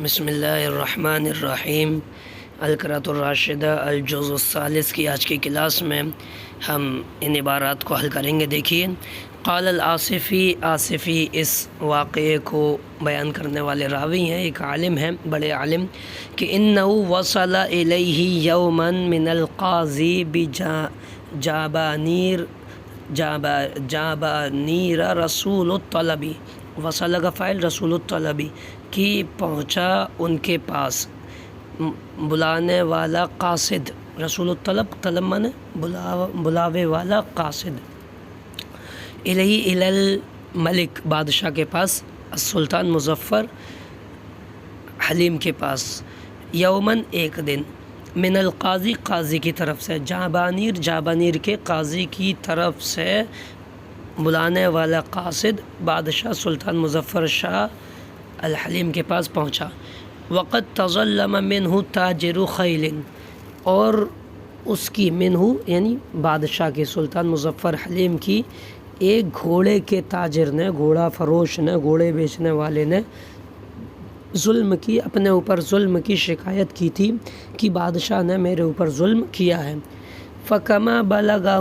بسم اللہ الرحمن الرحیم۔ القراءة الراشدہ الجزء الثالث کی آج کی کلاس میں ہم ان عبارات کو حل کریں گے۔ دیکھیے، قال الآصفی، آصفی اس واقعے کو بیان کرنے والے راوی ہیں، ایک عالم ہیں، بڑے عالم، کہ انہو وصل الیہ یوما من القاضی جابانیر رسول الطلبی، وصل کا فاعل رسول الطلبی، کی پہنچا ان کے پاس بلانے والا قاصد، رسول الطلب، طلب مانے بلاوے والا قاصد، الیہ الی الملک، بادشاہ کے پاس، السلطان مظفر، حلیم کے پاس، یومن ایک دن، من القاضی قاضی کی طرف سے، جابانیر کے قاضی کی طرف سے بلانے والا قاصد بادشاہ سلطان مظفر شاہ الحلیم کے پاس پہنچا۔ وقت تظلم منہ تاجر خیل، اور اس کی منہ یعنی بادشاہ کے سلطان مظفر حلیم کی ایک گھوڑے کے تاجر نے، گھوڑا فروش نے، گھوڑے بیچنے والے نے ظلم کی، اپنے اوپر ظلم کی شکایت کی تھی کہ بادشاہ نے میرے اوپر ظلم کیا ہے۔ فکما بلغہ،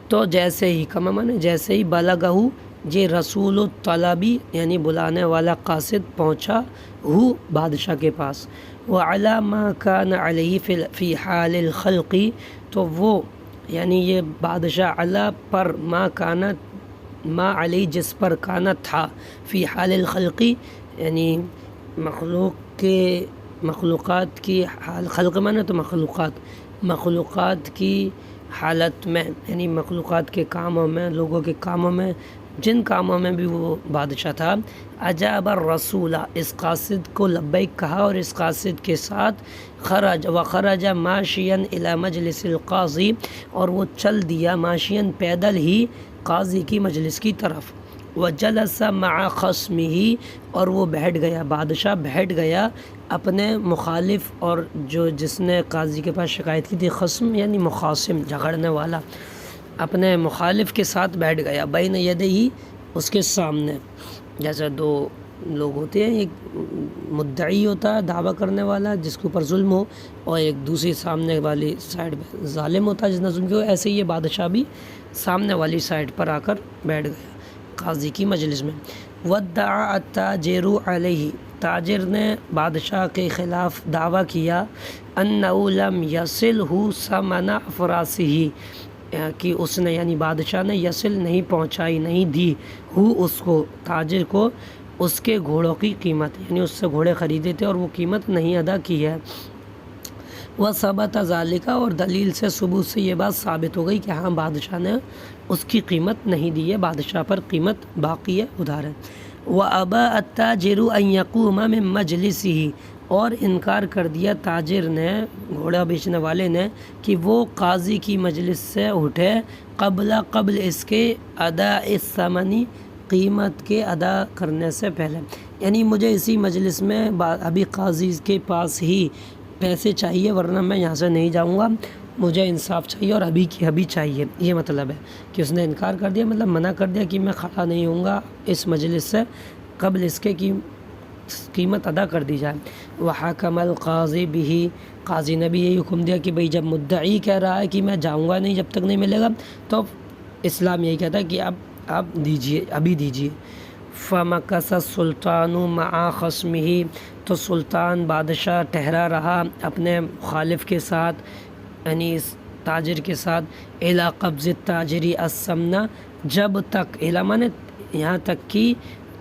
تو جیسے ہی، کما مانے جیسے ہی، بلغہ یہ رسول الطلبی یعنی بلانے والا قاصد پہنچا ہو بادشاہ کے پاس، وعلی ما کان علیہ فی حال الخلق، تو وہ یعنی یہ بادشاہ علی پر ما علیہ جس پر کانت تھا، فی حال الخلقی یعنی مخلوقات کی حال، خلق مانے تو مخلوقات کی حالت میں، یعنی مخلوقات کے کاموں میں، لوگوں کے کاموں میں، جن کاموں میں بھی وہ بادشاہ تھا، اجاب الرسول، اس قاصد کو لبیک کہا، اور اس قاصد کے ساتھ خرج ماشیا الی مجلس القاضی، اور وہ چل دیا ماشیا پیدل ہی قاضی کی مجلس کی طرف، وجلس مع خصمہ، اور وہ بیٹھ گیا، بادشاہ بیٹھ گیا اپنے مخالف، اور جس نے قاضی کے پاس شکایت کی تھی، خصم یعنی مخاصم، جھگڑنے والا، اپنے مخالف کے ساتھ بیٹھ گیا، بین یدیہ، اس کے سامنے، جیسے دو لوگ ہوتے ہیں، ایک مدعی ہوتا ہے دعویٰ کرنے والا جس کے اوپر ظلم ہو، اور ایک دوسری سامنے والی سائڈ پہ ظالم ہوتا ہے جس نے ظلم کیا ہو، ایسے ہی یہ بادشاہ بھی سامنے والی سائڈ پر آ کر بیٹھ گیا قاضی کی مجلس میں۔ وادعا التاجر علیہ، تاجر نے بادشاہ کے خلاف دعویٰ کیا، انہ لم یصلہ ثمن فراسہ، کہ اس نے یعنی بادشاہ نے یصل نہیں پہنچائی، نہیں دی اس کو، تاجر کو، اس کے گھوڑوں کی قیمت، یعنی اس سے گھوڑے خریدے تھے اور وہ قیمت نہیں ادا کی ہے۔ وثبت ذالک، اور دلیل سے ثبوت سے یہ بات ثابت ہو گئی کہ ہاں بادشاہ نے اس کی قیمت نہیں دی ہے، بادشاہ پر قیمت باقی ہے، ادھار ہے۔ وابى التاجر ان يقوم من مجلسه، اور انکار کر دیا تاجر نے، گھوڑا بیچنے والے نے، کہ وہ قاضی کی مجلس سے اٹھے، قبل اس کے ادا الثمن، قیمت کے ادا کرنے سے پہلے، یعنی مجھے اسی مجلس میں ابھی قاضی کے پاس ہی پیسے چاہیے، ورنہ میں یہاں سے نہیں جاؤں گا، مجھے انصاف چاہیے اور ابھی کی ابھی چاہیے۔ یہ مطلب ہے کہ اس نے انکار کر دیا، مطلب منع کر دیا کہ میں کھڑا نہیں ہوں گا اس مجلس سے قبل اس کے کی قیمت ادا کر دی جائے۔ وحکم القاضی بہ، قاضی نے بھی یہی حکم دیا کہ بھئی جب مدعی کہہ رہا ہے کہ میں جاؤں گا نہیں جب تک نہیں ملے گا، تو اسلام یہی کہتا ہے کہ اب آپ دیجئے، ابھی دیجئے۔ فمکث السلطان مع خصمہ، تو سلطان بادشاہ ٹھہرا رہا اپنے مخالف کے ساتھ، یعنی اس تاجر کے ساتھ، الی قبض التاجر الثمن، جب تک، الی مانے یہاں تک کہ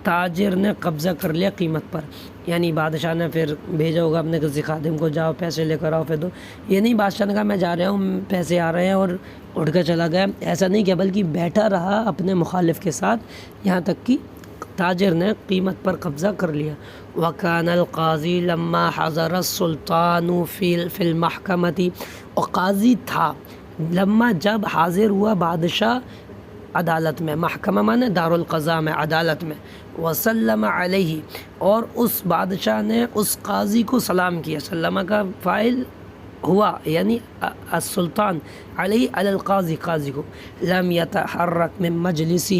تاجر نے قبضہ کر لیا قیمت پر، یعنی بادشاہ نے پھر بھیجا ہوگا اپنے کسی خادم کو، جاؤ پیسے لے کر آؤ، پھر دو، یہ نہیں بادشاہ نے کہا میں جا رہا ہوں پیسے آ رہے ہیں اور اٹھ کر چلا گیا، ایسا نہیں کیا، بلکہ بیٹھا رہا اپنے مخالف کے ساتھ یہاں تک کہ تاجر نے قیمت پر قبضہ کر لیا۔ وکان القاضی لما حضر السلطان فی المحکمۃ، اور قاضی تھا لما جب حاضر ہوا بادشاہ عدالت میں، محکمہ مانے دار القضاء میں، عدالت میں، وسلم علیہ، اور اس بادشاہ نے اس قاضی کو سلام کیا، سلمہ کا فاعل ہوا یعنی السلطان، علیہ علی القاضی، قاضی کو، لم یتحرک من مجلسہ،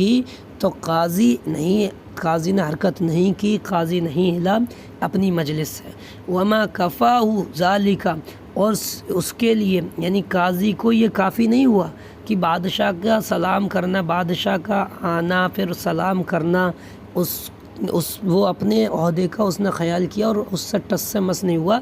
تو قاضی نہیں قاضی نے حرکت نہیں کی، قاضی نہیں ہلا اپنی مجلس سے۔ وما کفاہ ذالک، اور اس کے لیے یعنی قاضی کو یہ کافی نہیں ہوا کہ بادشاہ کا سلام کرنا، بادشاہ کا آنا پھر سلام کرنا، وہ اپنے عہدے کا اس نے خیال کیا اور اس سے ٹس سے مس نہیں ہوا،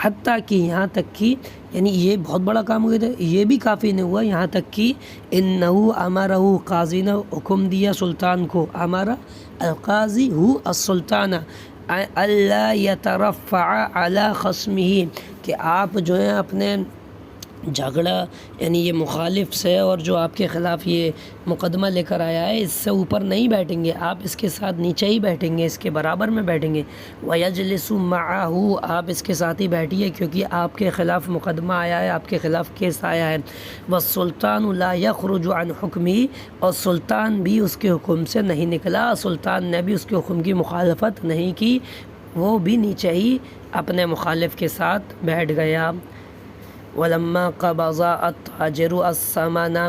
حتیٰ کہ یہاں تک کہ یعنی یہ بہت بڑا کام ہوا تھا، یہ بھی کافی نہیں ہوا، یہاں تک کہ انہو امرہ، قاضی نے حکم دیا سلطان کو، امرہ القاضی ہو السلطان اللہ یترفع علی خصمہ، کہ آپ جو ہیں اپنے جھگڑا یعنی یہ مخالف سے اور جو آپ کے خلاف یہ مقدمہ لے کر آیا ہے اس سے اوپر نہیں بیٹھیں گے، آپ اس کے ساتھ نیچے ہی بیٹھیں گے، اس کے برابر میں بیٹھیں گے۔ وَيَجْلِسُ مَعَهُ، آپ اس کے ساتھ ہی بیٹھیے کیونکہ آپ کے خلاف مقدمہ آیا ہے، آپ کے خلاف کیس آیا ہے۔ وَالسُّلْطَانُ لَا يَخْرُجُ عَنْ حُكْمِهِ، اور سلطان بھی اس کے حکم سے نہیں نکلا، سلطان نے بھی اس کے حکم کی مخالفت نہیں کی، وہ بھی نیچے ہی اپنے مخالف کے ساتھ بیٹھ گیا۔ وَلَمَّا قَبَضَ التَّاجِرُ الثَّمَنَ،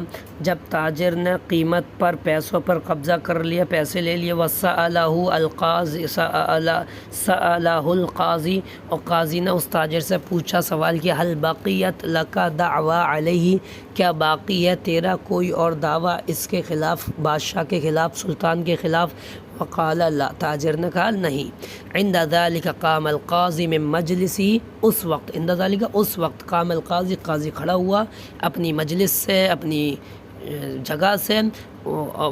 جب تاجر نے قیمت پر، پیسوں پر قبضہ کر لیا، پیسے لے لیے، وَسَأَلَهُ الْقَاضِي، سَأَلَهُ الْقَاضِي، اور قاضی نے اس تاجر سے پوچھا، سوال کیا، هَلْ بَقِيَتْ لَكَ دَعْوَى عَلَيْهِ، کیا باقی ہے تیرا کوئی اور دعویٰ اس کے خلاف، بادشاہ کے خلاف، سلطان کے خلاف؟ وقال لا، تاجر نے کہا نہیں۔ عند ذلك قام القاضی من مجلسی، اس وقت، عند ذلك اس وقت، قام القاضی، قاضی کھڑا ہوا اپنی مجلس سے، اپنی جگہ سے،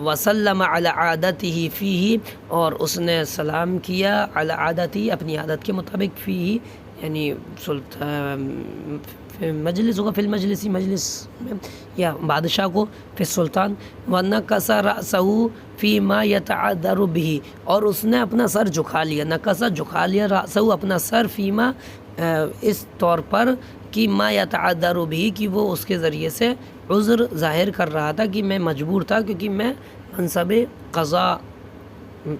وسلم علی عادتہ فیہ، اور اس نے سلام کیا علی عادتہ، اپنی عادت کے مطابق، فیہ یعنی مجلس ہوگا، فی المجلسی، مجلس میں، یا بادشاہ کو، پھر سلطان۔ وَنَكَسَ رَأْسَهُ فِيمَا يَتَعَذَّرُ بِهِ، اور اس نے اپنا سر جھکا لیا، نکسا جھکا لیا، رأسہ اپنا سر، فیما اس طور پر کہ ما يتعذر به، کہ وہ اس کے ذریعے سے عذر ظاہر کر رہا تھا کہ میں مجبور تھا کیونکہ میں منصب قضاء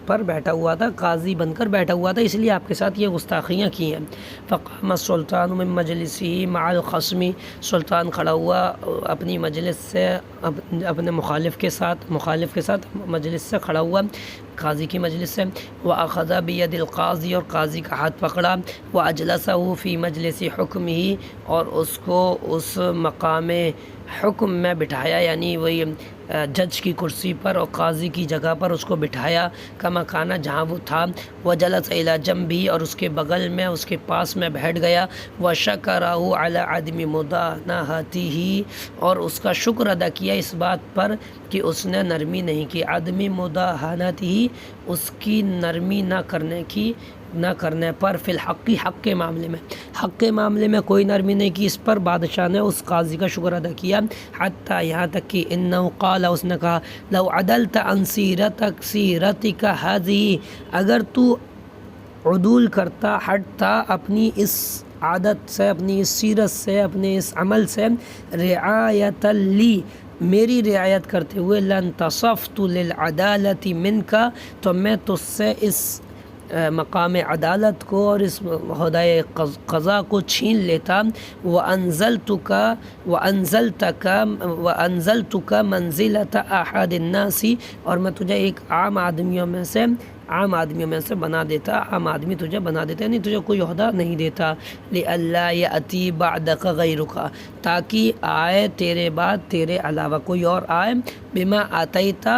پر بیٹھا ہوا تھا، قاضی بن کر بیٹھا ہوا تھا، اس لیے آپ کے ساتھ یہ گستاخیاں کی ہیں۔ فقام السلطان من مجلسہ مع الخصم، سلطان کھڑا ہوا اپنی مجلس سے، اپنے مخالف کے ساتھ مجلس سے کھڑا ہوا، قاضی کی مجلس سے۔ وَأَخَذَ بِيَدِ الْقَاضِي، اور قاضی کا ہاتھ پکڑا، وَأَجْلَسَهُ فِي مَجْلِسِ حُكْمِهِ، اور اس کو اس مقام حکم میں بٹھایا، یعنی وہی جج کی کرسی پر اور قاضی کی جگہ پر اس کو بٹھایا، کما کانا، جہاں وہ تھا۔ وَجَلَسَ إِلَى جَنبِهِ، اور اس کے بغل میں، اس کے پاس میں بیٹھ گیا۔ وَشَكَرَهُ عَلَى عَدْمِ مُدَاهَنَتِهِ، اور اس کا شکر ادا کیا اس بات پر کہ اس نے نرمی نہیں کی، عدم مداہنتہ، اس کی نرمی نہ کرنے پر، فی الحق، حق کے معاملے میں کوئی نرمی نہیں کی، اس پر بادشاہ نے اس قاضی کا شکر ادا کیا، حتیٰ یہاں تک کہ انہ قال، اس نے کہا، لو عدلت عن سیرتک هذه، اگر تو عدول کرتا، ہٹتا اپنی اس عادت سے، اپنی اس سیرت سے، اپنے اس عمل سے، رعایت لی، میری رعایت کرتے ہوئے، لن تصفت للعدالت منک، تو میں تجھ سے اس مقام عدالت کو اور اس عہدۂ قضا کو چھین لیتا، وَأَنزَلْتُكَ مَنزِلَةَ أَحَدِ النَّاسِ، اور میں تجھے ایک عام آدمیوں میں سے بنا دیتا، عام آدمی تجھے بنا دیتا، یعنی تجھے کوئی عہدہ نہیں دیتا، لِأَلَّا يَأْتِي بَعْدَكَ غَيْرُكَ، تاکہ آئے تیرے بعد تیرے علاوہ کوئی اور آئے، بِمَا آتَيْتَ،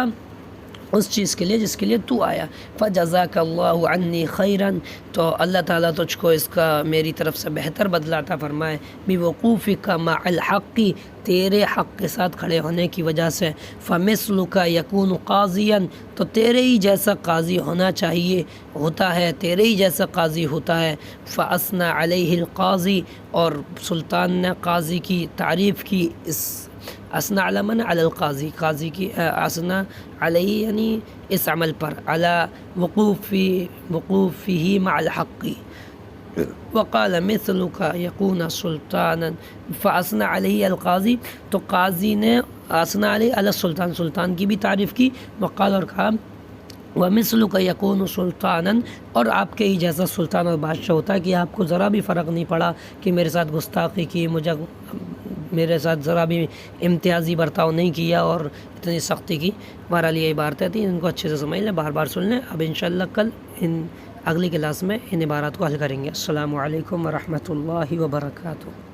اس چیز کے لیے جس کے لیے تو آیا، فَجَزَاكَ اللَّهُ عَنِّي خَيْرًا، تو اللہ تعالیٰ تجھ کو اس کا میری طرف سے بہتر بدلہ عطا فرمائے، بِوَقُوفِكَ مَعَ الْحَقِّ، تیرے حق کے ساتھ کھڑے ہونے کی وجہ سے، فَمِثْلُكَ يَكُونُ قَاضِيًا، تو تیرے ہی جیسا قاضی ہونا چاہیے، ہوتا ہے، تیرے ہی جیسا قاضی ہوتا ہے۔ فَأَثْنَى عَلَيْهِ الْقَاضِي، اور سلطان نے قاضی کی تعریف کی، اس اثنا علی من علی القاضی، قاضی کی اثنا علیہ یعنی اس عمل پر، علی وقوفہ مع الحق، وقال مثلک یکون سلطانا، فاثنى علیہ القاضی، تو قاضی نے اثنا علیہ علی السلطان، سلطان کی بھی تعریف کی، وقال، اور کہا، وَمِثْلُكَ يَكُونُ سُلْطَانًا، اور آپ کے ہی جیسا سلطان اور بادشاہ ہوتا ہے، کہ آپ کو ذرا بھی فرق نہیں پڑا کہ میرے ساتھ گستاخی کی، میرے ساتھ ذرا بھی امتیازی برتاؤ نہیں کیا اور اتنی سختی کی. بہرحال یہ عبارتیں تھیں، ان کو اچھے سے سمجھ لیں، بار بار سن لیں. اب انشاءاللہ کل اگلی کلاس میں ان عبارات کو حل کریں گے. السلام علیکم ورحمۃ اللہ وبرکاتہ.